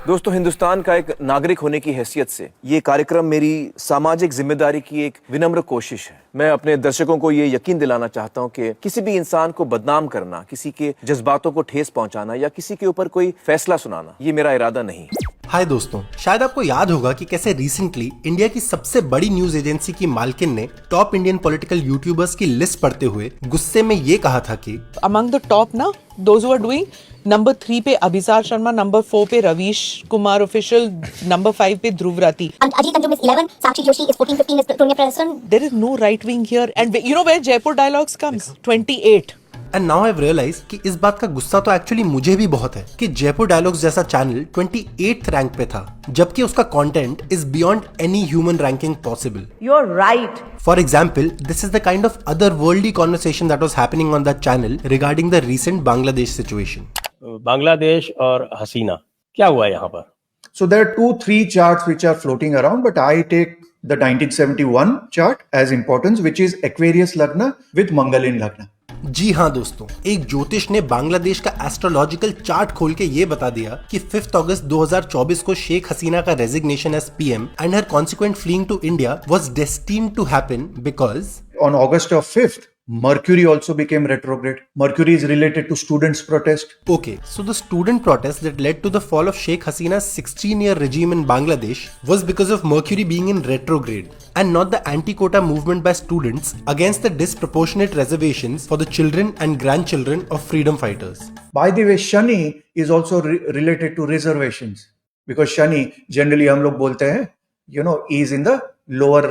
दोस्तों, हिंदुस्तान का एक नागरिक होने की हैसियत से ये कार्यक्रम मेरी सामाजिक जिम्मेदारी की एक विनम्र कोशिश है। मैं अपने दर्शकों को ये यकीन दिलाना चाहता हूँ कि किसी भी इंसान को बदनाम करना, किसी के जज्बातों को ठेस पहुंचाना या किसी के ऊपर कोई फैसला सुनाना, ये मेरा इरादा नहीं है। हाय दोस्तों, शायद आपको याद होगा कि कैसे रिसेंटली इंडिया की सबसे बड़ी न्यूज एजेंसी की मालकिन ने टॉप इंडियन पॉलिटिकल यूट्यूबर्स की लिस्ट पढ़ते हुए गुस्से में ये कहा था कि अमंग द टॉप ना those who are doing, number 3 पे अभिसार शर्मा, नंबर 4 पे रवीश कुमार ऑफिशियल, नंबर 5 पे Dhruv Rathee, Ajit Anjum is 11, Sakshi Joshi is 14, 15 is Tonya Preston. there is no right wing here, and you know where Jaipur Dialogues comes? 28. And now I have realise कि इस बात का गुस्सा तो actually मुझे भी बहुत है कि जयपुर डायलॉग्स जैसा चैनल 28th रैंक पे था, जबकि उसका content is beyond any human ranking possible. You're right. For example, this is the kind of other worldly conversation that was happening on that channel regarding the recent Bangladesh situation. Bangladesh और हसीना, क्या हुआ यहाँ पर? So there are 2-3 charts which are floating around, but I take the 1971 chart as importance, which is Aquarius Lagna with Mangal in Lagna. जी हाँ दोस्तों, एक ज्योतिष ने बांग्लादेश का एस्ट्रोलॉजिकल चार्ट खोल के ये बता दिया कि 5 अगस्त 2024 को शेख हसीना का resignation as PM and her consequent fleeing to India was destined to happen because On August 5th, Mercury also became retrograde. Mercury is related to students' protest. Okay, so the student protest that led to the fall of Sheikh Hasina's 16-year regime in Bangladesh was because of Mercury being in retrograde and not the anti-quota movement by students against the disproportionate reservations for the children and grandchildren of freedom fighters. By the way, Shani is also related to reservations because Shani generally हम लोग बोलते हैं, you know, is in the lower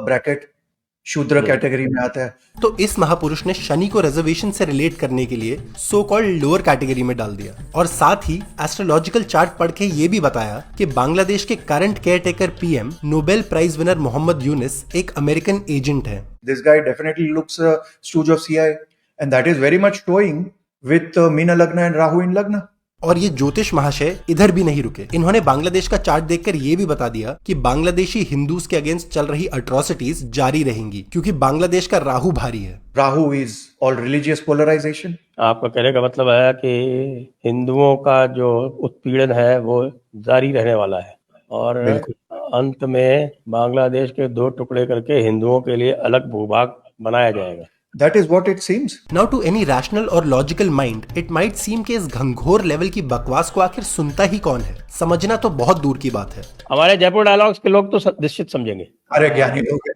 bracket. शूद्र category में आता है। तो इस महापुरुष ने शनि को रिजर्वेशन से रिलेट करने के लिए सो कॉल्ड लोअर कैटेगरी में डाल दिया और साथ ही एस्ट्रोलॉजिकल चार्ट पढ़ के ये भी बताया कि बांग्लादेश के current caretaker PM Nobel prize winner Mohammad Yunus एक अमेरिकन एजेंट है। This guy definitely looks stooge of CIA and that is very much toying with Meena Lagna and Rahu in Lagna. और ये ज्योतिष महाशय इधर भी नहीं रुके, इन्होंने बांग्लादेश का चार्ट देखकर ये भी बता दिया कि बांग्लादेशी हिंदूज के अगेंस्ट चल रही अट्रॉसिटीज जारी रहेंगी क्योंकि बांग्लादेश का राहु भारी है। Rahu is all religious polarisation. आपका कहने का मतलब है कि हिंदुओं का जो उत्पीड़न है वो जारी रहने वाला है और अंत में बांग्लादेश के 2 टुकड़े करके हिंदुओं के लिए अलग भूभाग बनाया जाएगा। That is what it seems. Now to any rational or logical mind, it might seem कि इस घंघोर लेवल की बकवास को आखिर सुनता ही कौन है। समझना तो बहुत दूर की बात है। हमारे जयपुर डायलॉग्स के लोग तो निश्चित समझेंगे। अरे ज्ञानी लोग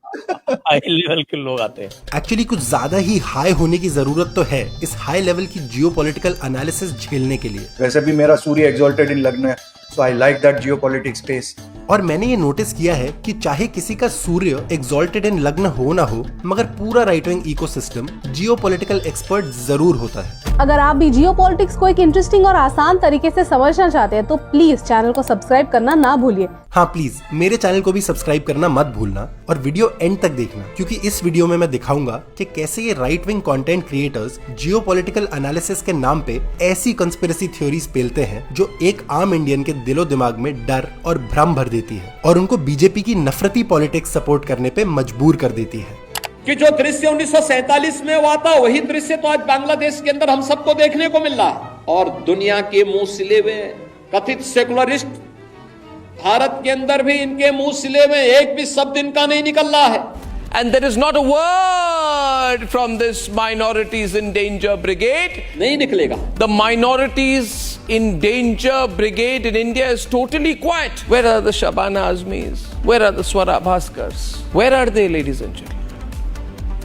हाई लेवल के लोग आते हैं। एक्चुअली कुछ ज्यादा ही हाई होने की जरूरत तो है इस हाई लेवल की जियोपॉलिटिकल एनालिसिस झेलने के लिए। वैसे भी मेरा सूर्य एक्सॉल्टेड इन लग्न है, so I like that geopolitics space. और मैंने ये नोटिस किया है कि चाहे किसी का सूर्य एक्सॉल्टेड इन लग्न हो ना हो, मगर पूरा right wing ecosystem geopolitical expert जरूर होता है। अगर आप भी जियोपॉलिटिक्स को एक इंटरेस्टिंग और आसान तरीके से समझना चाहते हैं तो प्लीज चैनल को सब्सक्राइब करना ना भूलिए। हाँ प्लीज मेरे चैनल को भी सब्सक्राइब करना मत भूलना और वीडियो एंड तक देखना, क्योंकि इस वीडियो में मैं दिखाऊंगा कि कैसे ये right wing content creators geopolitical analysis के नाम पे ऐसी कंस्पिरेसी थ्योरीज पेलते हैं जो एक आम इंडियन के दिलो दिमाग में डर और भ्रम भर देती है और उनको बीजेपी की नफरती पॉलिटिक्स सपोर्ट करने पे मजबूर कर देती है। कि जो दृश्य 1947 में हुआ था वही दृश्य तो आज बांग्लादेश के अंदर हम सबको देखने को मिल रहा है और दुनिया के मुंह सिले हुए कथित सेकुलरिस्ट भारत के अंदर भी इनके मुंह सिले हुए एक भी शब्द इनका नहीं निकल रहा है। And there is not a word from this minorities in danger brigade. नहीं निकलेगा। The minorities in danger brigade in India is totally quiet. Where are the Shabana Azmis? Where are the Swara Bhaskars? Where are they, ladies and gentlemen?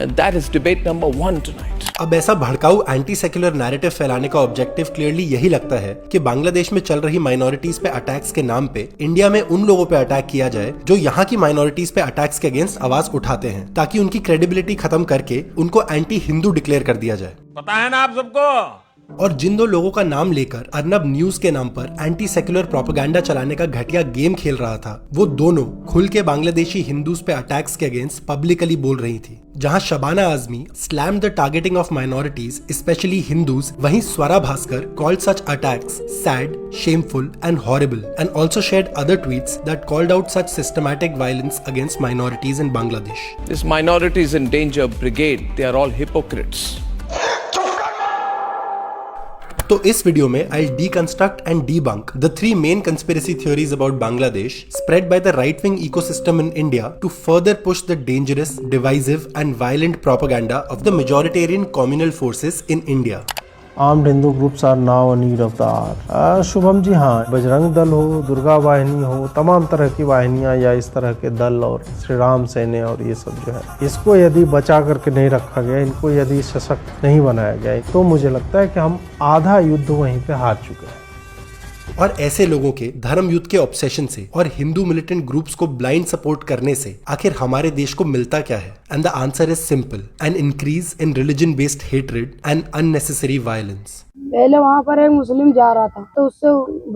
And that is debate number 1 tonight. अब ऐसा भड़काऊ anti secular narrative फैलाने का objective clearly यही लगता है कि बांग्लादेश में चल रही माइनॉरिटीज पे अटैक्स के नाम पे इंडिया में उन लोगों पे अटैक किया जाए जो यहाँ की माइनॉरिटीज पे अटैक्स के अगेंस्ट आवाज उठाते हैं, ताकि उनकी क्रेडिबिलिटी खत्म करके उनको एंटी हिंदू डिक्लेयर कर दिया जाए। पता है ना आप सबको। और जिन 2 लोगों का नाम लेकर अर्नब न्यूज के नाम पर एंटी सेक्युलर प्रोपेगेंडा चलाने का घटिया गेम खेल रहा था, वो दोनों खुल के बांग्लादेशी हिंदूज पे अटैक्स के अगेंस्ट पब्लिकली बोल रही थी। जहां Shabana Azmi slam the targeting of minorities specially Hindus, वहीं Swara Bhaskar called such attacks sad, shameful and horrible and also shared other tweets that called out such systematic violence against minorities in Bangladesh. This minorities in danger brigade, they are all hypocrites. तो इस video में I'll deconstruct and debunk the three main conspiracy theories about Bangladesh spread by the right-wing ecosystem in India to further push the dangerous, divisive and violent propaganda of the majoritarian communal forces in India. Armed Hindu groups are now need of the hour. Shubham ji, हाँ, बजरंग दल हो, दुर्गा वाहिनी हो, तमाम तरह की वाहिनियां या इस तरह के दल और श्री राम सेने और ये सब जो है, इसको यदि बचा करके नहीं रखा गया, इनको यदि सशक्त नहीं बनाया गया, तो मुझे लगता है कि हम आधा युद्ध वहीं पे हार चुके हैं। और ऐसे लोगों के धर्म युद्ध के ऑब्सेशन से और हिंदू मिलिटेंट ग्रुप्स को ब्लाइंड सपोर्ट करने से आखिर हमारे देश को मिलता क्या है? And the answer is simple, an increase in religion based hatred and unnecessary violence. पहले वहाँ पर एक मुस्लिम जा रहा था, तो उससे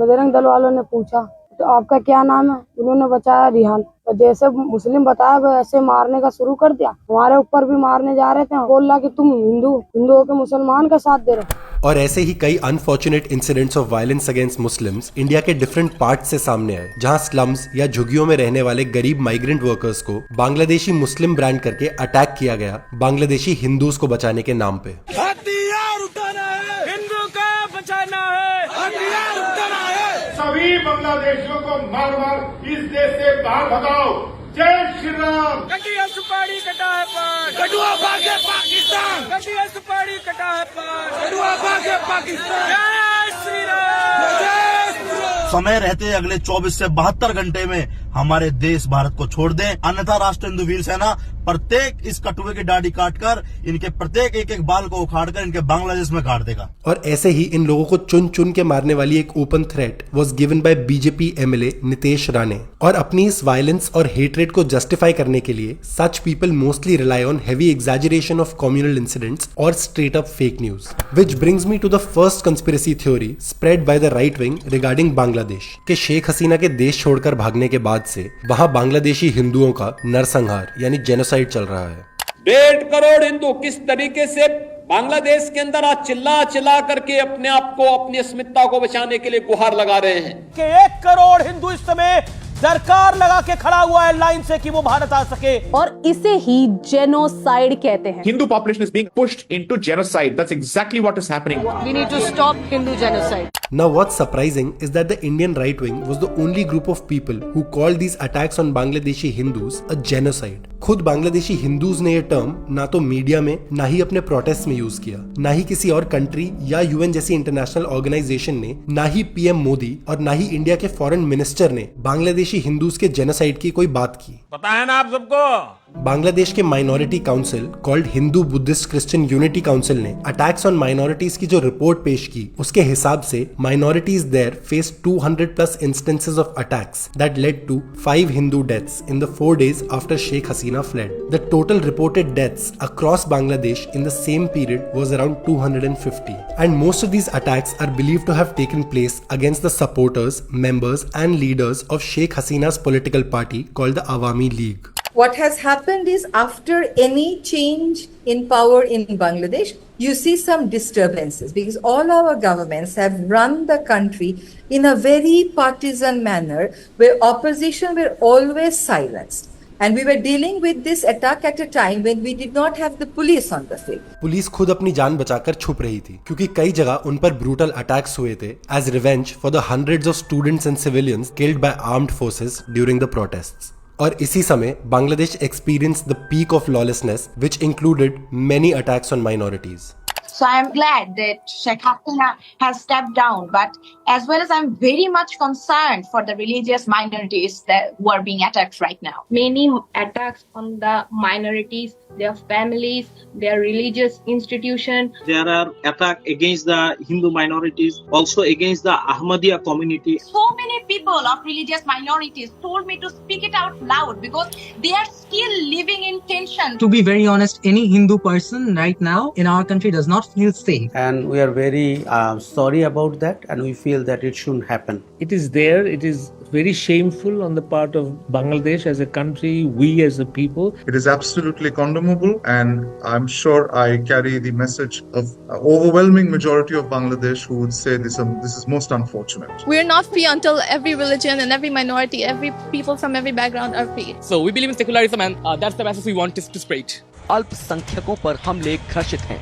बजरंग दल वालों ने पूछा, तो आपका क्या नाम है? उन्होंने बताया रिहान। तो जैसे मुस्लिम बताया वैसे मारने का शुरू कर दिया। हमारे ऊपर भी मारने जा रहे थे, बोल रहा कि तुम हिंदू होकर मुसलमान का साथ दे रहे। और ऐसे ही कई unfortunate incidents of violence against Muslims India के डिफरेंट पार्ट्स से सामने आए, जहां स्लम्स या झुग्गियों में रहने वाले गरीब माइग्रेंट वर्कर्स को बांग्लादेशी मुस्लिम ब्रांड करके अटैक किया गया बांग्लादेशी हिंदूज को बचाने के नाम पे। हथियार उठाना है, हिंदू का बचाना है, हथियार उठाना है। सभी बांग्लादेशियों को मार मार इस देश से बाहर भगाओ। जय श्री राम। कटिया सुपारी कटा है पर कटुआ भागे पाकिस्तान। कटिया सुपारी कटा है पर कटुआ भागे पाकिस्तान। जय श्री राम। जय श्री राम। समय रहते अगले 24 से 72 घंटे में हमारे देश भारत को छोड़ दें, अन्यथा राष्ट्र हिंदू वीर सेना प्रत्येक इस कटुए की दाढ़ी काटकर इनके प्रत्येक एक एक बाल को उखाड़कर इनके बांग्लादेश में गाड़ देगा। और ऐसे ही इन लोगों को चुन चुन के मारने वाली एक open threat was given by BJP MLA Nitesh Rane. और अपनी इस वायलेंस और हेट्रेड को जस्टिफाई करने के लिए such people mostly rely on heavy exaggeration of communal incidents और straight up fake news, which brings me to the first conspiracy theory spread by the right wing regarding Bangladesh कि शेख हसीना के देश छोड़कर भागने के बाद से वहां बांग्लादेशी हिंदुओं का नरसंहार यानी जेनोसाइड चल रहा है। 1.5 करोड़ हिंदू किस तरीके से बांग्लादेश के अंदर आज चिल्ला चिल्ला करके अपने आप को, अपनी अस्मिता को बचाने के लिए गुहार लगा रहे हैं कि 1 करोड़ हिंदू इस समय दरकार लगा के खड़ा हुआ है लाइन से कि वो भारत आ सके, और इसे ही जेनोसाइड कहते हैं। Hindu population is being pushed into genocide. That's exactly what is happening. We need to stop Hindu genocide. Now what's surprising is that the Indian right wing was the only group of people who called these attacks on Bangladeshi Hindus a genocide. खुद Bangladeshi Hindus ने ये term ना तो media में ना ही अपने protest में use किया, ना ही किसी और कंट्री या यूएन जैसी इंटरनेशनल ऑर्गेनाइजेशन ने, ना ही पीएम मोदी और ना ही इंडिया के फॉरेन मिनिस्टर ने बांग्लादेशी हिंदूज के जेनोसाइड की कोई बात की। पता है ना आप सबको? बांग्लादेश के minority council called Hindu Buddhist Christian unity council ने अटैक्स ऑन माइनॉरिटीज की जो रिपोर्ट पेश की, उसके हिसाब से minorities there face 200+ instances of attacks that led to 5 Hindu deaths in the 4 days after Sheikh Hasina fled. The total reported deaths across Bangladesh in the same period was around 250, and most of these attacks are believed to have taken place against the supporters, members and leaders of Sheikh Hasina's political party called the Awami League. What has happened is, after any change in power in Bangladesh, you see some disturbances because all our governments have run the country in a very partisan manner where opposition were always silenced. And we were dealing with this attack at a time when we did not have the police on the field. Police खुद अपनी जान बचाकर छुप रही थी क्योंकि कई जगह उन पर ब्रूटल अटैक्स हुए थे as revenge for the hundreds of students and civilians killed by armed forces during the protests. और इसी समय Bangladesh experienced the peak of lawlessness which included many attacks on minorities. So I am glad that Sheikh Hasina has stepped down, but as well as I'm very much concerned for the religious minorities that who are being attacked right now. Many attacks on the minorities, their families, their religious institution. There are attacks against the Hindu minorities, also against the Ahmadiyya community. So many people of religious minorities told me to speak it out loud because they are still living in tension. To be very honest, any Hindu person right now in our country does not feel safe. And we are very sorry about that, and we feel that it shouldn't happen. It is there. It is very shameful on the part of Bangladesh as a country, we as a people. It is absolutely condemnable, and I'm sure I carry the message of overwhelming majority of Bangladesh who would say this is most unfortunate. We are not free until every religion and every minority, every people from every background are free. So we believe in secularism, and that's the message we want to spread. अल्पसंख्यकों पर हमले घर्षित हैं।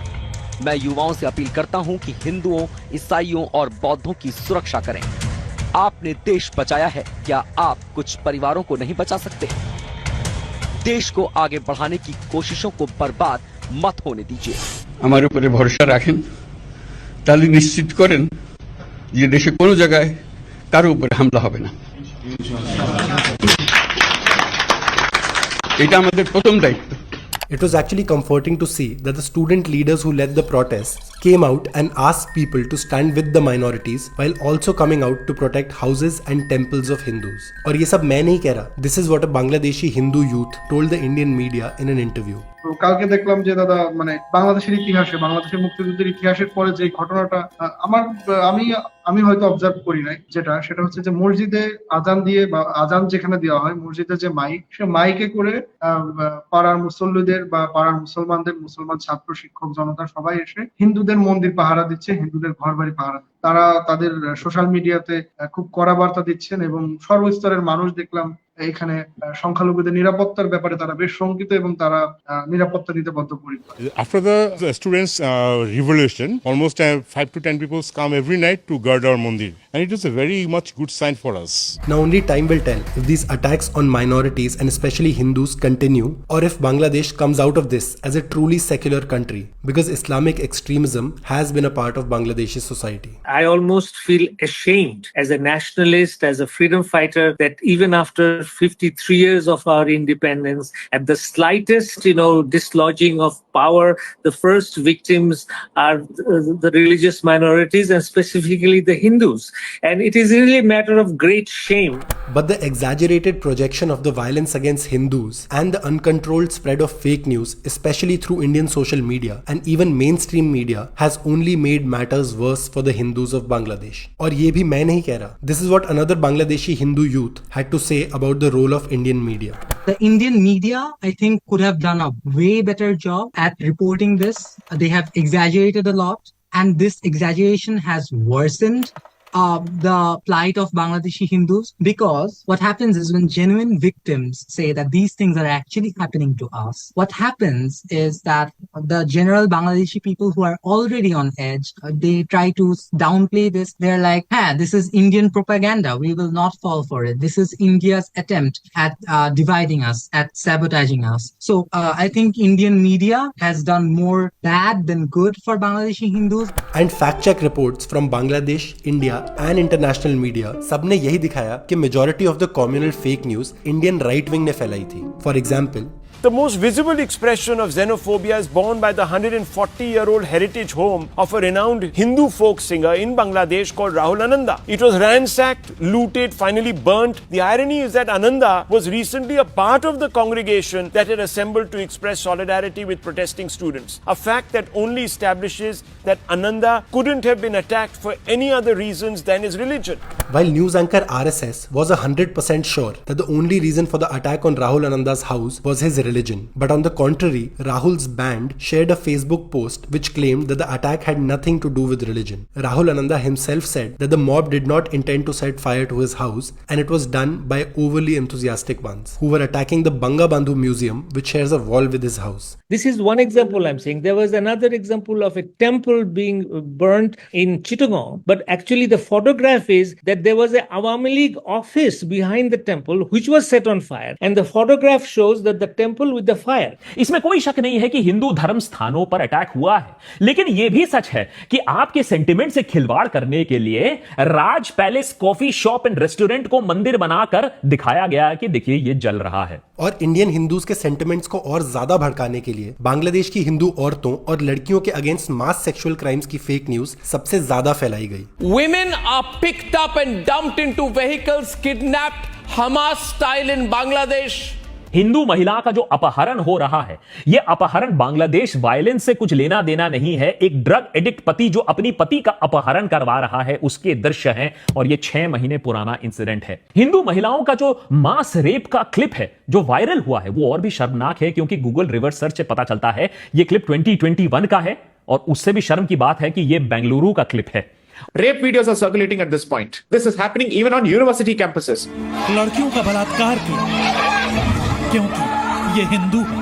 मैं युवाओं से appeal करता हूं कि हिंदुओं, ईसाइयों और बौद्धों की सुरक्षा करें। आपने देश बचाया है, क्या आप कुछ परिवारों को नहीं बचा सकते? देश को आगे बढ़ाने की कोशिशों को बर्बाद मत होने दीजिए। हमारे ऊपर भरोसा রাখেন, তাহলে নিশ্চিত করেন যে দেশে কোনো জায়গায় কারো উপরে হামলা হবে না। এটা আমাদের প্রথম দায়িত্ব। It was actually comforting to see that the student leaders who led the protests came out and asked people to stand with the minorities while also coming out to protect houses and temples of Hindus. और ये सब मैं नहीं कह रहा. This is what a Bangladeshi Hindu youth told the Indian media in an interview. কালকে দেখলাম যে দাদা মানে বাংলাদেশের ইতিহাসে, বাংলাদেশের মুক্তিযুদ্ধের ইতিহাসের পরে যে ঘটনাটা আমি হয়তো অবজার্ভ করি নাই, সেটা হচ্ছে যে মসজিদে আজান দিয়ে বা আজান যেখানে দেওয়া হয়, মসজিদে যে মাইক, সে মাইকে করে পাড়ার মুসল্লিদের বা পাড়ার মুসলমানদের, মুসলমান ছাত্র শিক্ষক জনতা সবাই এসে হিন্দুদের মন্দির পাহারা দিচ্ছে, হিন্দুদের ঘর বাড়ি পাহারা দিচ্ছে। তারা তাদের সোশ্যাল মিডিয়াতে খুব কড়া বার্তা দিচ্ছেন এবং সর্বস্তরের মানুষ দেখলাম এখানে সংখ্যালঘুদের নিরাপত্তার ব্যাপারে তারা বেশ শঙ্কিত এবং তারা নিরাপত্তা দিতে বদ্ধপরিকর। After the students' revolution, almost 5 to 10 people come every night to guard our mandir, and it is a very much good sign for us. Now only time will tell if these attacks on minorities and especially Hindus continue, or if Bangladesh comes out of this as a truly secular country, because Islamic extremism has been a part of Bangladeshi society. I almost feel ashamed as a nationalist, as a freedom fighter, that even after 53 years of our independence, at the slightest, dislodging of power, the first victims are the religious minorities and specifically the Hindus. And it is really a matter of great shame. But the exaggerated projection of the violence against Hindus and the uncontrolled spread of fake news, especially through Indian social media and even mainstream media, has only made matters worse for the Hindus of Bangladesh. और ये भी मैं नहीं कह रहा. This is what another Bangladeshi Hindu youth had to say about the role of Indian media. The Indian media, I think, could have done a way better job at reporting this. They have exaggerated a lot, and this exaggeration has worsened the plight of Bangladeshi Hindus, because what happens is when genuine victims say that these things are actually happening to us, what happens is that the general Bangladeshi people who are already on edge, they try to downplay this. They're like, this is Indian propaganda. We will not fall for it. This is India's attempt at dividing us, at sabotaging us. So I think Indian media has done more bad than good for Bangladeshi Hindus. And fact check reports from Bangladesh, India and international media सबने यही दिखाया कि majority of the communal fake news Indian right wing ने फैलाई थी. For example, the most visible expression of xenophobia is borne by the 140-year-old heritage home of a renowned Hindu folk singer in Bangladesh called Rahul Ananda. It was ransacked, looted, finally burnt. The irony is that Ananda was recently a part of the congregation that had assembled to express solidarity with protesting students. A fact that only establishes that Ananda couldn't have been attacked for any other reasons than his religion. While news anchor RSS was 100% sure that the only reason for the attack on Rahul Ananda's house was his religion. But on the contrary, Rahul's band shared a Facebook post which claimed that the attack had nothing to do with religion. Rahul Ananda himself said that the mob did not intend to set fire to his house, and it was done by overly enthusiastic ones who were attacking the Bangabandhu Museum, which shares a wall with his house. This is one example I'm saying. There was another example of a temple being burnt in Chittagong, but actually the photograph is that there was a Awami League office behind the temple which was set on fire, and the photograph shows that the temple with the fire. इसमें कोई शक नहीं है कि हिंदू धर्म स्थानों पर attack हुआ है, लेकिन यह भी सच है कि आपके सेंटिमेंट से खिलवाड़ करने के लिए Raj palace coffee shop and restaurant को मंदिर बनाकर दिखाया गया कि देखिए ये जल रहा है। और इंडियन हिंदूज के सेंटिमेंट्स को और ज्यादा भड़काने के लिए बांग्लादेश की हिंदू औरतों और लड़कियों के अगेंस्ट मास सेक्सुअल क्राइम्स की फेक न्यूज सबसे ज्यादा फैलाई गई। Women are picked up and dumped into vehicles, kidnapped Hamas style in Bangladesh. Hindu महिला का जो अपहरण हो रहा है, यह अपहरण बांग्लादेश वायलेंस से कुछ लेना देना नहीं है। एक ड्रग एडिक्ट पति जो अपनी पति का अपहरण करवा रहा है उसके दृश्य हैं, और यह 6 महीने पुराना इंसिडेंट है। हिंदू महिलाओं का जो मास रेप का क्लिप है जो वायरल हुआ है वो और भी शर्मनाक है, क्योंकि गूगल रिवर्स सर्च से पता चलता है यह क्लिप 2021 का है, और उससे भी शर्म की बात है कि यह बेंगलुरु का क्लिप है। Rape videos are circulating at this point. This is happening even on university campuses. लड़कियों का बलात्कार क्योंकि ये हिंदू है।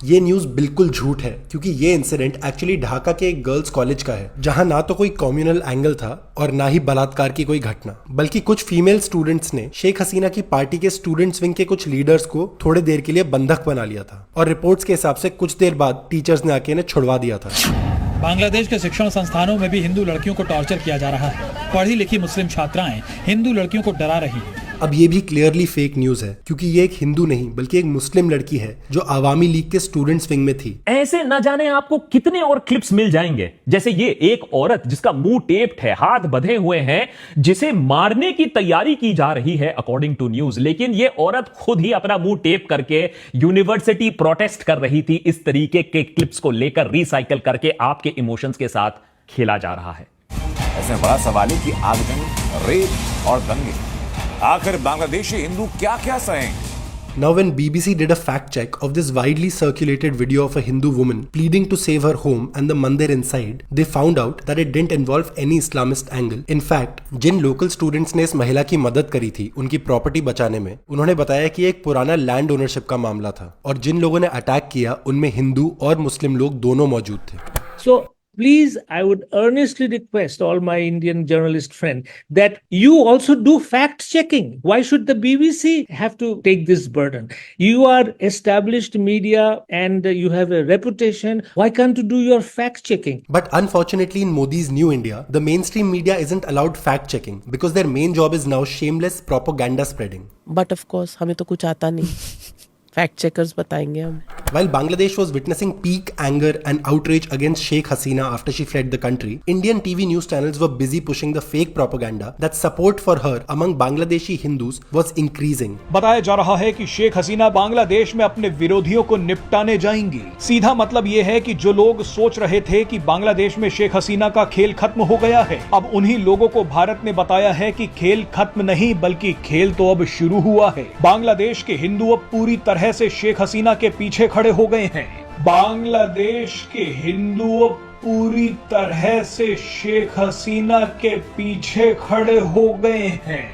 ये न्यूज बिल्कुल झूठ है, क्योंकि ये इंसिडेंट एक्चुअली ढाका के एक गर्ल्स कॉलेज का है, जहां ना तो कोई कम्युनल एंगल था और ना ही बलात्कार की कोई घटना, बल्कि कुछ फीमेल स्टूडेंट्स ने शेख हसीना की पार्टी के स्टूडेंट्स विंग के कुछ लीडर्स को थोड़े देर के लिए बंधक बना लिया था और रिपोर्ट्स के हिसाब से कुछ देर बाद टीचर्स ने आके इन्हें छुड़वा दिया था। बांग्लादेश के शिक्षण संस्थानों में भी हिंदू लड़कियों को टॉर्चर किया जा रहा है। पढ़ी लिखी मुस्लिम छात्राएं हिंदू लड़कियों को डरा रही हैं। अब ये भी क्लियरली फेक न्यूज है, क्योंकि ये एक हिंदू नहीं बल्कि एक मुस्लिम लड़की है जो आवामी लीग के स्टूडेंट्स विंग में थी। ऐसे न जाने आपको कितने और क्लिप्स मिल जाएंगे, जैसे ये एक औरत जिसका मुंह टेप्ड है, हाथ बंधे हुए हैं, जिसे मारने की तैयारी की जा रही है अकॉर्डिंग टू न्यूज, लेकिन ये औरत खुद ही अपना मुंह टेप करके यूनिवर्सिटी प्रोटेस्ट कर रही थी। इस तरीके के क्लिप्स को लेकर रिसाइकल करके आपके इमोशंस के साथ खेला जा रहा है। ऐसे बड़ा सवाल है कि आगजनी, रेप और दंगे, आखिर बांग्लादेशी हिंदू क्या क्या सहेंगे? Now when BBC did a fact check of this widely circulated video of a Hindu woman pleading to save her home and the mandir inside, they found out that it didn't involve any Islamist angle. In fact, Jin local students ने इस महिला की मदद करी थी उनकी property बचाने में, उन्होंने बताया कि एक पुराना लैंड ओनरशिप का मामला था और जिन लोगों ने अटैक किया उनमें हिंदू और मुस्लिम लोग दोनों मौजूद थे। So please, I would earnestly request all my Indian journalist friends that you also do fact checking. Why should the BBC have to take this burden? You are established media and you have a reputation. Why can't you do your fact checking? But unfortunately in Modi's new India, the mainstream media isn't allowed fact checking because their main job is now shameless propaganda spreading. But of course, हमें तो कुछ आता नहीं। Fact checkers बताएंगे हम। While Bangladesh was witnessing peak anger and outrage against Sheikh Hasina after she fled the country, Indian TV news channels were busy pushing the fake propaganda that support for her among Bangladeshi Hindus was increasing. बताया जा रहा है कि शेख हसीना बांग्लादेश में अपने विरोधियों को निपटाने जाएंगी। सीधा मतलब ये है कि जो लोग सोच रहे थे कि बांग्लादेश में शेख हसीना का खेल खत्म हो गया है, अब उन्हीं लोगों को भारत ने बताया है कि खेल खत्म नहीं बल्कि खेल तो अब शुरू हुआ है। बांग्लादेश के हिंदू अब पूरी तरह से शेख हसीना के पीछे खड़े हो गए हैं। बांग्लादेश के हिंदू पूरी तरह से शेख हसीना के पीछे खड़े हो गए हैं।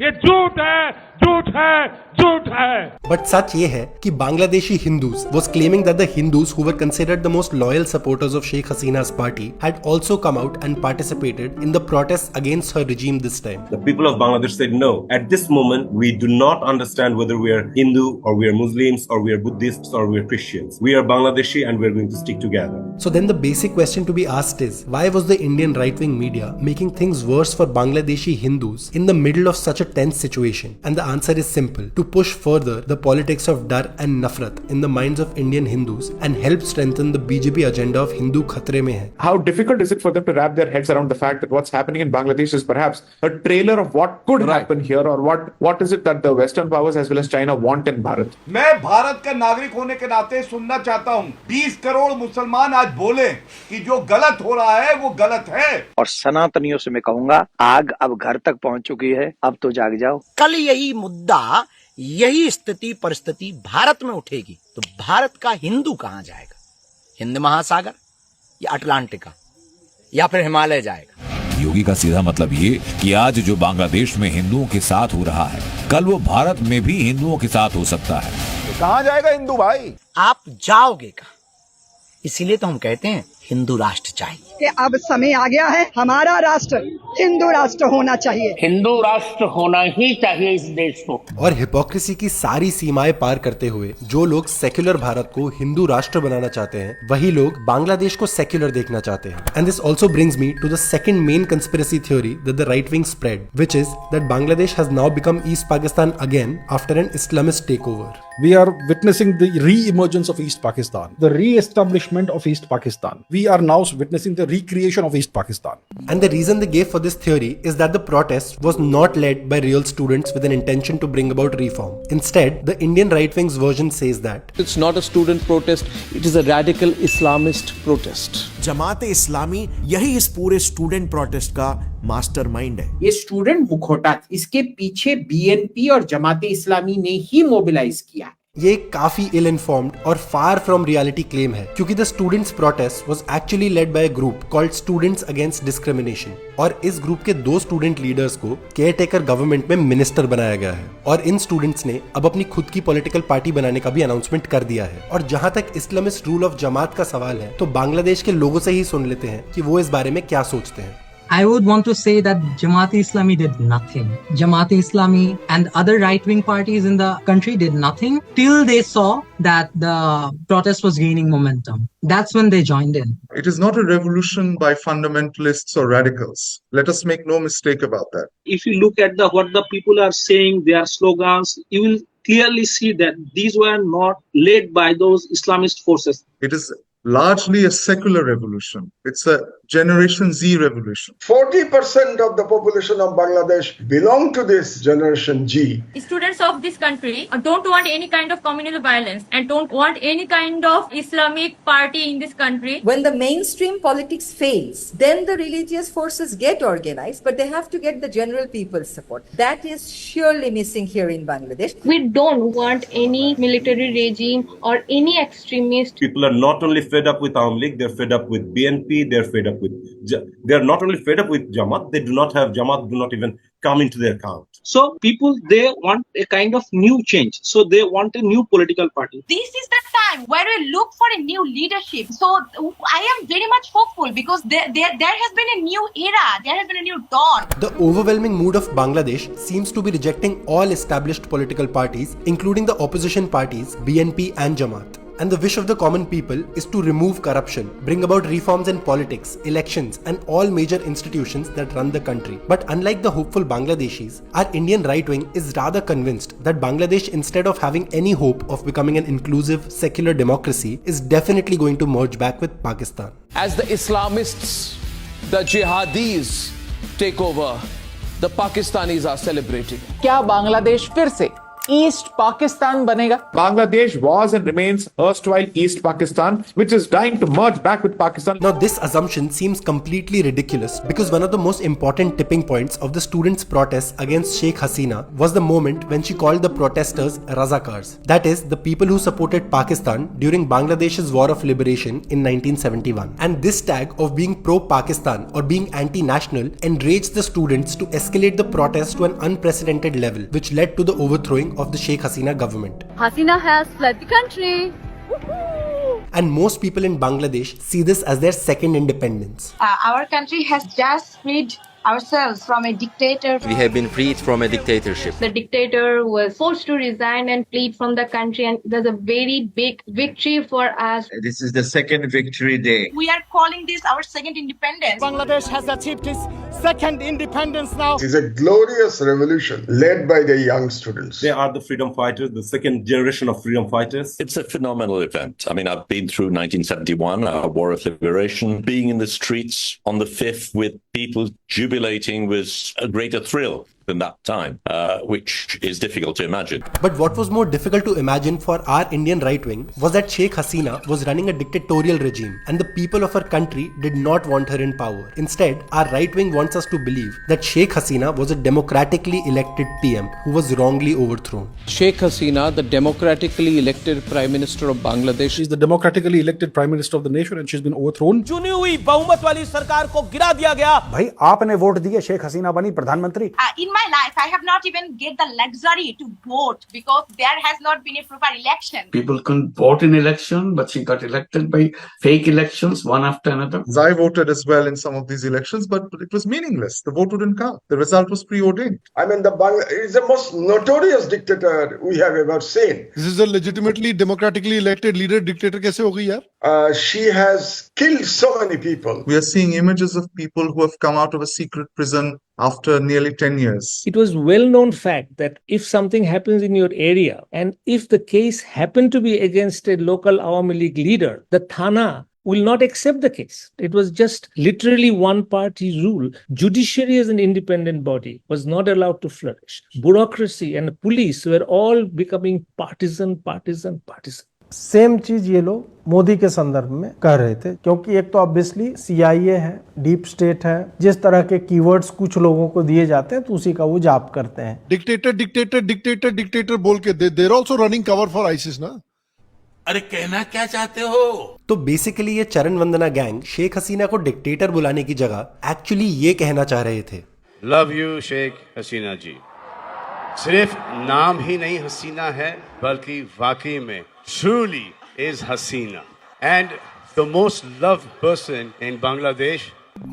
ये झूठ है, झूठ है, झूठ है। But सच ये है कि Bangladeshi Hindus was claiming that the Hindus who were considered the most loyal supporters of Sheikh Hasina's party had also come out and participated in the protests against her regime this time. The people of Bangladesh said no. At this moment, we do not understand whether we are Hindu or we are Muslims or we are Buddhists or we are Christians. We are Bangladeshi and we are going to stick together. So then the basic question to be asked is, why was the Indian right-wing media making things worse for Bangladeshi Hindus in the middle of such a tense situation? And the answer is simple: to push further the politics of dar and nafrat in the minds of Indian Hindus and help strengthen the BJP agenda of Hindu khatre mein hai. How difficult is it for them to wrap their heads around the fact that what's happening in Bangladesh is perhaps a trailer of what could happen here, or what is it that the Western powers as well as China want in Bharat? मैं भारत का नागरिक होने के नाते सुनना चाहता हूँ 20 करोड़ मुसलमान आज बोले कि जो गलत हो रहा है वो गलत है। और सनातनियों से मैं कहूंगा, आग अब घर तक पहुंच चुकी है, अब तो जाग जाओ। कल यही मुद्दा, यही स्थिति परिस्थिति भारत में उठेगी तो भारत का हिंदू कहां जाएगा? हिंद महासागर या अटलांटिका या फिर हिमालय जाएगा? योगी का सीधा मतलब ये कि आज जो बांग्लादेश में हिंदुओं के साथ हो रहा है, कल वो भारत में भी हिंदुओं के साथ हो सकता है। तो कहां जाएगा हिंदू भाई? आप जाओगे कहां? इसीलिए तो हम कहते हैं हिंदू राष्ट्र चाहिए। कि अब समय आ गया है, हमारा राष्ट्र हिंदू राष्ट्र होना चाहिए। हिंदू राष्ट्र होना ही चाहिए इस देश को। और हिपोक्रेसी की सारी सीमाएं पार करते हुए जो लोग सेक्युलर भारत को हिंदू राष्ट्र बनाना चाहते हैं, वही लोग बांग्लादेश को सेक्युलर देखना चाहते हैं। And this also brings me to the second main conspiracy theory that the right wing spread, which is that Bangladesh has now become East Pakistan again after an Islamist takeover. We are witnessing the re-emergence of East Pakistan, the re-establishment of East Pakistan. We are now witnessing the recreation of East Pakistan. And the reason they gave for this theory is that the protest was not led by real students with an intention to bring about reform. Instead, the Indian right wing's version says that it's not a student protest, it is a radical Islamist protest. Jamaat-e-Islami यही इस पूरे student protest का mastermind है। ये student मुखौटा, इसके पीछे BNP और जमात-ए-इस्लामी ने ही मोबिलाइज किया है। ये एक काफी इल इन्फॉर्म्ड और फार फ्रॉम रियलिटी क्लेम है, क्योंकि the students protest was actually led by a group called students against discrimination, और इस ग्रुप के 2 स्टूडेंट लीडर्स को केयरटेकर गवर्नमेंट में मिनिस्टर बनाया गया है। और इन स्टूडेंट्स ने अब अपनी खुद की पॉलिटिकल पार्टी बनाने का भी अनाउंसमेंट कर दिया है। और जहां तक इस्लामिस्ट रूल ऑफ जमात का सवाल है, तो बांग्लादेश के लोगों से ही सुन लेते हैं कि वो इस बारे में क्या सोचते हैं। I would want to say that Jamaat-e-Islami did nothing. Jamaat-e-Islami and other right-wing parties in the country did nothing till they saw that the protest was gaining momentum. That's when they joined in. It is not a revolution by fundamentalists or radicals. Let us make no mistake about that. If you look at what the people are saying, their slogans, you will clearly see that these were not led by those Islamist forces. It is largely a secular revolution. It's a Generation Z revolution. 40% of the population of Bangladesh belong to this Generation G. Students of this country don't want any kind of communal violence and don't want any kind of Islamic party in this country. When the mainstream politics fails, then the religious forces get organized, but they have to get the general people's support. That is surely missing here in Bangladesh. We don't want any military regime or any extremist. People are not only fed up with Awami League, they're fed up with BNP, they're fed up with, they're not only fed up with Jamaat, they do not have Jamaat, do not even come into their account. So people, they want a kind of new change. So they want a new political party. This is the time where we look for a new leadership. So I am very much hopeful because there has been a new era, there has been a new dawn. The overwhelming mood of Bangladesh seems to be rejecting all established political parties, including the opposition parties, BNP and Jamaat. And the wish of the common people is to remove corruption, bring about reforms in politics, elections, and all major institutions that run the country. But unlike the hopeful Bangladeshis, our Indian right wing is rather convinced that Bangladesh, instead of having any hope of becoming an inclusive, secular democracy, is definitely going to merge back with Pakistan. As the Islamists, the jihadis take over, the Pakistanis are celebrating. क्या बांग्लादेश फिर से east Pakistan बनेगा? Bangladesh was and remains erstwhile East Pakistan, which is dying to merge back with Pakistan. Now this assumption seems completely ridiculous because one of the most important tipping points of the students' protests against Sheikh Hasina was the moment when she called the protesters Razakars. That is, the people who supported Pakistan during Bangladesh's War of Liberation in 1971. And this tag of being pro-Pakistan or being anti-national enraged the students to escalate the protests to an unprecedented level, which led to the overthrowing of the Sheikh Hasina government. Hasina has fled the country. And most people in Bangladesh see this as their second independence. Our country has just freed ourselves from a dictator. We have been freed from a dictatorship. The dictator was forced to resign and flee from the country, and there's a very big victory for us. This is the second victory day. We are calling this our second independence. Bangladesh has achieved its second independence now. It is a glorious revolution led by the young students. They are the freedom fighters, the second generation of freedom fighters. It's a phenomenal event. I mean, I've been through 1971, our War of Liberation. Being in the streets on the 5th with people jubilating was a greater thrill than that time, which is difficult to imagine. But what was more difficult to imagine for our Indian right wing was that Sheikh Hasina was running a dictatorial regime and the people of her country did not want her in power. Instead, our right wing wants us to believe that Sheikh Hasina was a democratically elected PM who was wrongly overthrown. Sheikh Hasina, the democratically elected Prime Minister of Bangladesh. She's the democratically elected Prime Minister of the nation and she's been overthrown. चुनी हुई बहुमत वाली सरकार को गिरा दिया गया। भाई आपने वोट दिए, शेख हसीना बनी प्रधानमंत्री। In my life, I have not even get the luxury to vote because there has not been a proper election. People couldn't vote in election, but she got elected by fake elections, one after another. I voted as well in some of these elections, but it was meaningless. The vote wouldn't count. The result was preordained. I mean, is the most notorious dictator we have ever seen. This is a legitimately democratically elected leader. Dictator कैसे हो गई यार? She has killed so many people. We are seeing images of people who have come out of a secret prison after nearly 10 years. It was well-known fact that if something happens in your area and if the case happened to be against a local Awami League leader, the Thana will not accept the case. It was just literally one-party rule. Judiciary as an independent body was not allowed to flourish. Bureaucracy and police were all becoming partisan. Same चीज ये लोग मोदी के संदर्भ में कह रहे थे, क्योंकि एक तो ऑब्वियसली CIA है, डीप स्टेट है, जिस तरह के कीवर्ड्स कुछ लोगों को दिए जाते हैं तो उसी का वो जाप करते हैं। डिक्टेटर डिक्टेटर डिक्टेटर डिक्टेटर बोल के there also running cover for ISIS ना। अरे कहना क्या चाहते हो? तो बेसिकली ये चरण वंदना गैंग शेख हसीना को डिक्टेटर बुलाने की जगह एक्चुअली ये कहना चाह रहे थे, लव यू शेख हसीना जी। सिर्फ नाम ही नहीं हसीना है, बल्कि वाकई में truly is Hasina and the most loved person in Bangladesh.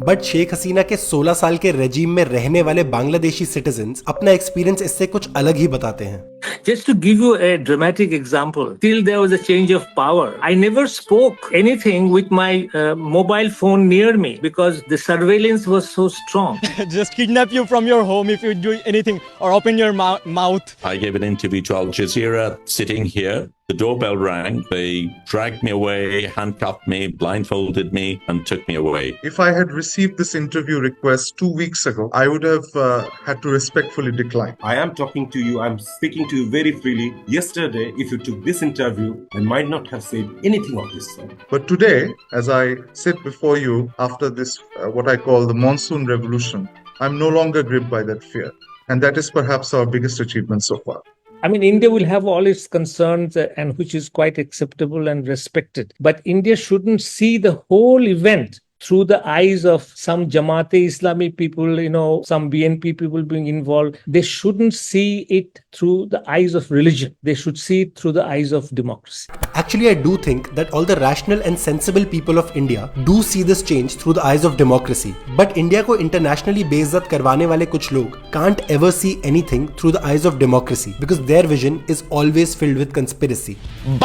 But Sheikh Hasina के 16 साल के रेजिम में रहने वाले बांग्लादेशी सिटीजन्स अपना एक्सपीरियंस इससे कुछ अलग ही बताते हैं। Just to give you a dramatic example, till there was a change of power, I never spoke anything with my mobile phone near me because the surveillance was so strong. Just kidnap you from your home if you do anything or open your mouth. I gave an interview to Al Jazeera sitting here. The doorbell rang. They dragged me away, handcuffed me, blindfolded me, and took me away. If I had received this interview request 2 weeks ago, I would have had to respectfully decline. I am talking to you, I'm speaking to you very freely. Yesterday, if you took this interview, I might not have said anything of this sort. But today, as I sit before you after this, what I call the monsoon revolution, I'm no longer gripped by that fear. And that is perhaps our biggest achievement so far. I mean, India will have all its concerns and which is quite acceptable and respected. But India shouldn't see the whole event through the eyes of some Jamaat-e-Islami people, some BNP people being involved. They shouldn't see it through the eyes of religion. They should see it through the eyes of democracy. Actually, I do think that all the rational and sensible people of India do see this change through the eyes of democracy. But India को internationally बेइज्जत करवाने वाले कुछ लोग can't ever see anything through the eyes of democracy because their vision is always filled with conspiracy.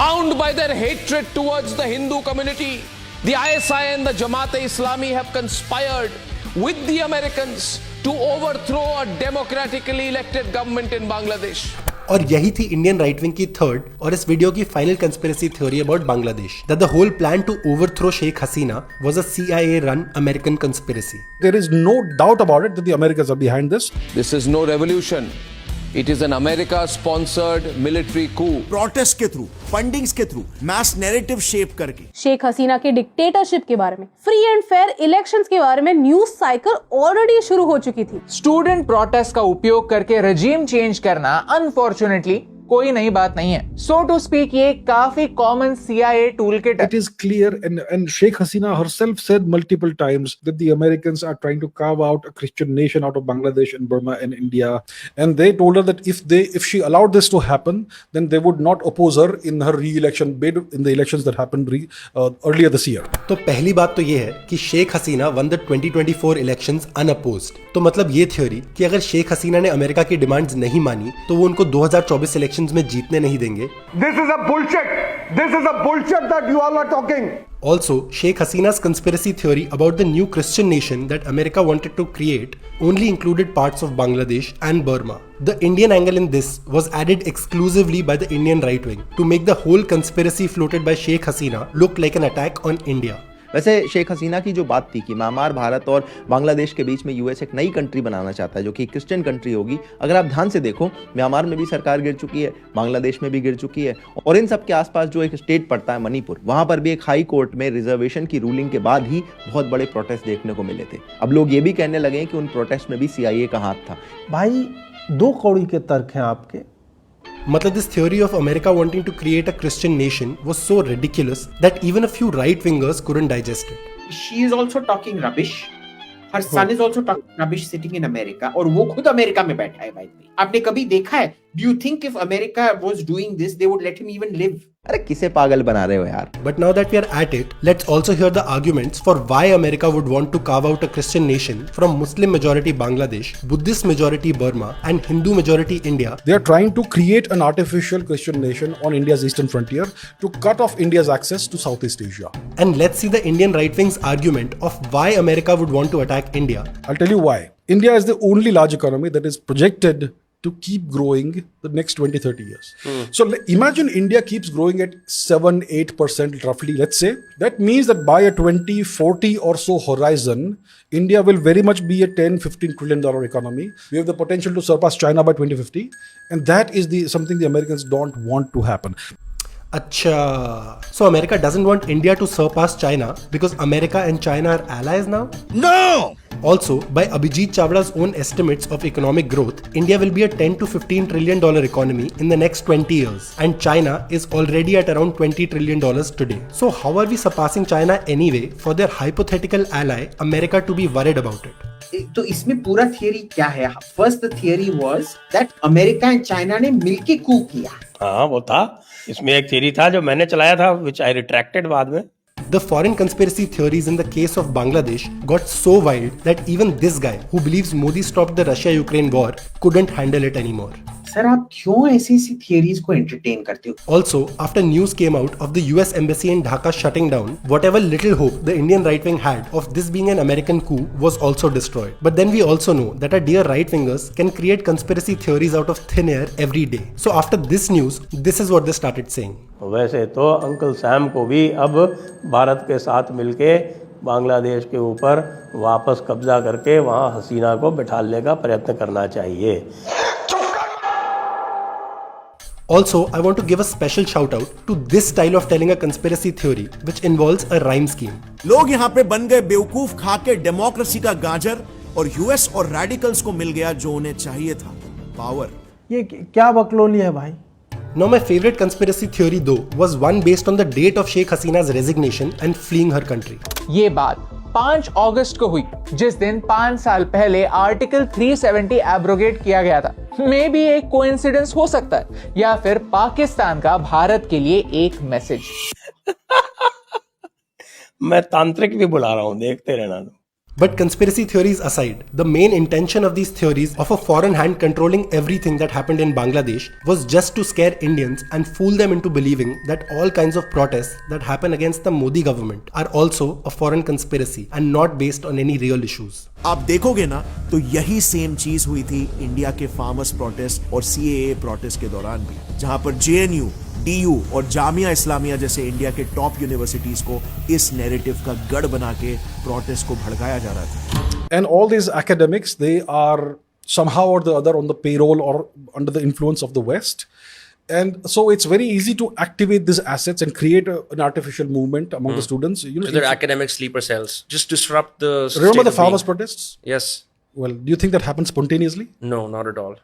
Bound by their hatred towards the Hindu community, the ISI and the Jamaat-e-Islami have conspired with the Americans to overthrow a democratically elected government in Bangladesh. और यही थी Indian right wing की third और इस video की final conspiracy theory about Bangladesh, that the whole plan to overthrow Sheikh Hasina was a CIA-run American conspiracy. There is no doubt about it that the Americans are behind this. This is no revolution. It is an America-sponsored military coup. Protest के through, fundings के through, मास narrative shape करके शेख हसीना के dictatorship के बारे में, free and fair elections के बारे में न्यूज साइकिल ऑलरेडी शुरू हो चुकी थी। स्टूडेंट प्रोटेस्ट का उपयोग करके रेजिम चेंज करना अनफॉर्चुनेटली कोई नई बात नहीं है। सो टू स्पीक ये काफी कॉमन CIA टूल किट है। It is clear and Sheikh Hasina herself said multiple times that the Americans are trying to carve out a Christian nation out of Bangladesh and Burma and India, and they told her that if she allowed this to happen, then they would not oppose her in her re-election bid in the elections that happened earlier this year. तो पहली बात तो ये है कि शेख हसीना won the 2024 elections unopposed. तो मतलब ये थ्योरी कि अगर शेख हसीना ने अमेरिका की डिमांड्स नहीं मानी तो वो उनको 2024 इलेक्शंस में जीतने नहीं देंगे। This is a bullshit. This is a bullshit that you all are talking. Also, Sheikh Hasina's conspiracy theory about the new Christian nation that America wanted to create only included parts of Bangladesh and Burma. The Indian angle in this was added exclusively by the Indian right wing to make the whole conspiracy floated by Sheikh Hasina look like an attack on India. वैसे शेख हसीना की जो बात थी कि Myanmar, Bharat और बांग्लादेश के बीच में US एक नई कंट्री बनाना चाहता है जो कि क्रिश्चियन कंट्री होगी। अगर आप ध्यान से देखो, म्यांमार में भी सरकार गिर चुकी है, बांग्लादेश में भी गिर चुकी है, और इन सब के आसपास जो एक स्टेट पड़ता है मणिपुर, वहां पर भी एक हाई कोर्ट में रिजर्वेशन की रूलिंग के बाद ही बहुत बड़े प्रोटेस्ट देखने को मिले थे। अब लोग ये भी कहने लगे कि उन प्रोटेस्ट में भी CIA का हाथ था। भाई 2 कौड़ी के तर्क हैं आपके। मतलब this theory of America wanting to create a Christian nation was so ridiculous that even a few right-wingers couldn't digest it. She is also talking rubbish. Her son is also talking rubbish sitting in America. और वो खुद America में बैठा है भाई। आपने कभी देखा है? Do you think if America was doing this, they would let him even live? अरे किसे पागल बना रहे हो यार? But now that we are at it, let's also hear the arguments for why America would want to carve out a Christian nation from Muslim majority Bangladesh, Buddhist majority Burma, and Hindu majority India. They are trying to create an artificial Christian nation on India's eastern frontier to cut off India's access to Southeast Asia. And let's see the Indian right wing's argument of why America would want to attack India. I'll tell you why. India is the only large economy that is projected to keep growing the next 20-30 years. So imagine India keeps growing at 7-8% roughly, let's say. That means that by a 2040 or so horizon, India will very much be a $10-15 trillion economy. We have the potential to surpass China by 2050. And that is something the Americans don't want to happen. Acha. So America doesn't want India to surpass China because America and China are allies now? No! Also, by Abhijit Chavla's own estimates of economic growth, India will be a $10 to $15 trillion economy in the next 20 years. And China is already at around $20 trillion today. So how are we surpassing China anyway for their hypothetical ally, America, to be worried about it? तो इसमें पूरा theory क्या है? First theory was that America and China ने मिलके कू किया. हाँ वो था. इसमें एक थियरी था जो मैंने चलाया था, which I retracted बाद में. The foreign conspiracy theories in the case of Bangladesh got so wild that even this guy who believes Modi stopped the Russia-Ukraine war couldn't handle it anymore. Sir आप क्यों ऐसी theories को entertain करते हो? Also, after news came out of the US embassy in Dhaka shutting down, whatever little hope the Indian right wing had of this being an American coup was also destroyed. But then we also know that our dear right wingers can create conspiracy theories out of thin air every day. So after this news, this is what they started saying. वैसे तो uncle Sam को भी अब भारत के साथ मिलके बांग्लादेश के ऊपर वापस कब्जा करके वहां हसीना को बिठाने का प्रयत्न करना चाहिए. Also, I want to give a special shout out to this style of telling a conspiracy theory, which involves a rhyme scheme. लोग यहाँ पे बन गए बेवकूफ, खा के डेमोक्रेसी का गाजर, और यूएस और रेडिकल्स को मिल गया जो उन्हें चाहिए था, पावर. ये क्या बकलोली है भाई? Now my favorite conspiracy theory though was one based on the date of Sheikh Hasina's resignation and fleeing her country. ये बात 5 अगस्त को हुई, जिस दिन 5 साल पहले आर्टिकल 370 एब्रोगेट किया गया था. मे भी एक कोइंसिडेंस हो सकता है, या फिर पाकिस्तान का भारत के लिए एक मैसेज. मैं तांत्रिक भी बुला रहा हूं, देखते रहना. But conspiracy theories aside, the main intention of these theories of a foreign hand controlling everything that happened in Bangladesh was just to scare Indians and fool them into believing that all kinds of protests that happen against the Modi government are also a foreign conspiracy and not based on any real issues. आप देखोगे ना तो यही same चीज हुई थी India के farmers protest और CAA प्रोटेस्ट के दौरान भी, जहां पर JNU, DU और जामिया इस्लामिया जैसे इंडिया के टॉप यूनिवर्सिटीज को इस नैरेटिव का गढ़ बना के प्रोटेस्ट को भड़काया जा रहा था. And all these academics, they are somehow or the other on the payroll or under the influence of the West. And so it's very easy to activate these assets and create an artificial movement among the students. You know, they're academic sleeper cells. Just disrupt the. Remember the farmers' protests? Yes. Well, do you think that happened spontaneously? No, not at all.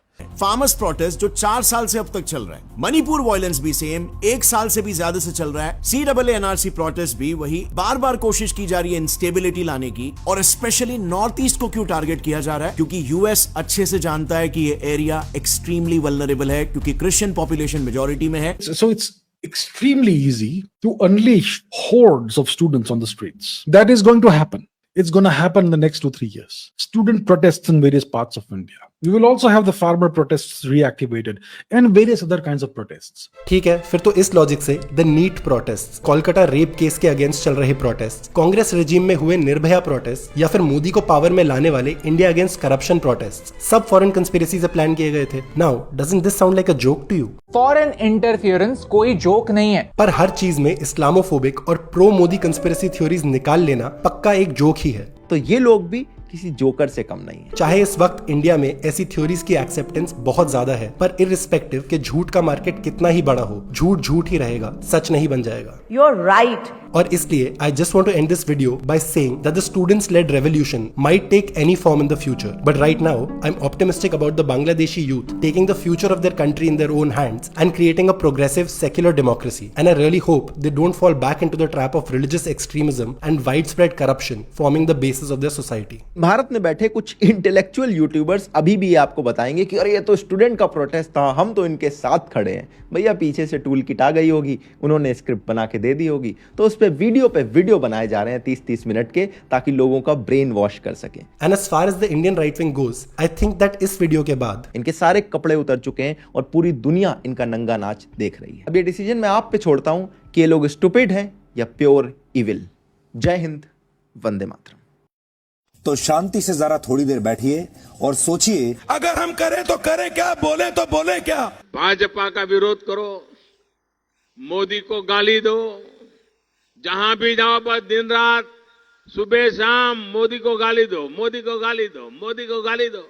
Farmers protest जो 4 साल से अब तक चल रहा है, Manipur violence भी same 1 साल से भी ज्यादा से चल रहा है, CAA NRC प्रोटेस्ट भी वही, बार बार कोशिश की जा रही है इंस्टेबिलिटी लाने की, और स्पेशली नॉर्थ ईस्ट को क्यों टारगेट किया जा रहा है? क्योंकि यूएस अच्छे से जानता है कि ये एरिया एक्सट्रीमली वल्नरेबल है, क्योंकि क्रिश्चियन पॉपुलेशन मेजॉरिटी में है. So it's extremely easy to unleash hordes of students on the streets. That is going to happen. It's going to happen in the next 2-3 years. Student protests in various parts of India. We will also have the farmer protests reactivated and various other kinds of protests. ठीक है, फिर तो इस logic से the NEET protest, Kolkata rape case के against चल रहे protest, Congress regime में हुए निर्भया प्रोटेस्ट, या फिर मोदी को पावर में लाने वाले इंडिया अगेंस्ट करप्शन प्रोटेस्ट, सब फॉरेन कंस्पिरेसी से प्लान किए गए थे. Now doesn't this sound like a joke to you? Foreign interference कोई जोक नहीं है, पर हर चीज में इस्लामोफोबिक और प्रो मोदी कंस्पिरेसी थ्योरीज निकाल लेना पक्का एक जोक ही है. तो ये लोग भी किसी जोकर से कम नहीं है. चाहे इस वक्त इंडिया में ऐसी थ्योरीज की एक्सेप्टेंस बहुत ज्यादा है, पर इररिस्पेक्टिव के झूठ का मार्केट कितना ही बड़ा हो, झूठ झूठ ही रहेगा, सच नहीं बन जाएगा. You are right. और इसलिए I just want to end this video by saying that the students led revolution might take any form in the future, but right now I am optimistic about the Bangladeshi youth taking the future of their country in their own hands and creating a progressive secular democracy. And I really hope they don't fall back into the trap of religious extremism and widespread corruption forming the basis of their society. Bharat में बैठे कुछ intellectual YouTubers अभी भी आपको बताएंगे कि अरे ये तो स्टूडेंट का प्रोटेस्ट था, हम तो इनके साथ खड़े हैं. भैया पीछे से टूल किट आ गई होगी, उन्होंने स्क्रिप्ट बना के दे दी होगी, तो उस पे वीडियो बनाए जा रहे हैं 30-30 मिनट के, ताकि लोगों का ब्रेन वॉश कर सके. And as far as the Indian right wing goes, I think that इस वीडियो के बाद इनके सारे कपड़े उतर चुके हैं और पूरी दुनिया इनका नंगा नाच देख रही है. अब ये डिसीजन मैं आप पे छोड़ता हूं कि ये लोग स्टूपिड हैं या प्योर इविल. जय हिंद, वंदे मातरम. तो शांति से जरा थोड़ी देर बैठिए और सोचिए, अगर हम करें तो करें क्या, बोले तो बोले क्या. भाजपा का विरोध करो, मोदी को गाली दो, जहां भी जाओ पर दिन रात सुबह शाम मोदी को गाली दो, मोदी को गाली दो, मोदी को गाली दो.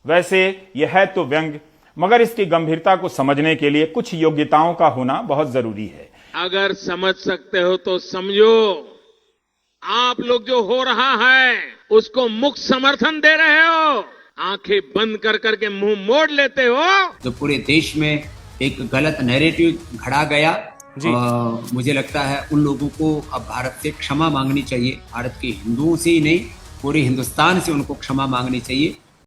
वैसे यह है तो व्यंग, मगर इसकी गंभीरता को समझने के लिए कुछ योग्यताओं का होना बहुत जरूरी है। अगर समझ सकते हो तो समझो, आप लोग जो हो रहा है उसको मुक्त समर्थन दे रहे हो, आंखें बंद कर करके मुंह मोड़ लेते हो। तो पूरे देश में एक गलत नैरेटिव घड़ा गया। मुझे लगता है उन लोगों को अब भारत से क्षमा मांगनी चाहिए। भारत के हिंदुओं से ही नहीं, पूरे हिंदुस्तान से उनको क्षमा मांगनी चाहिए।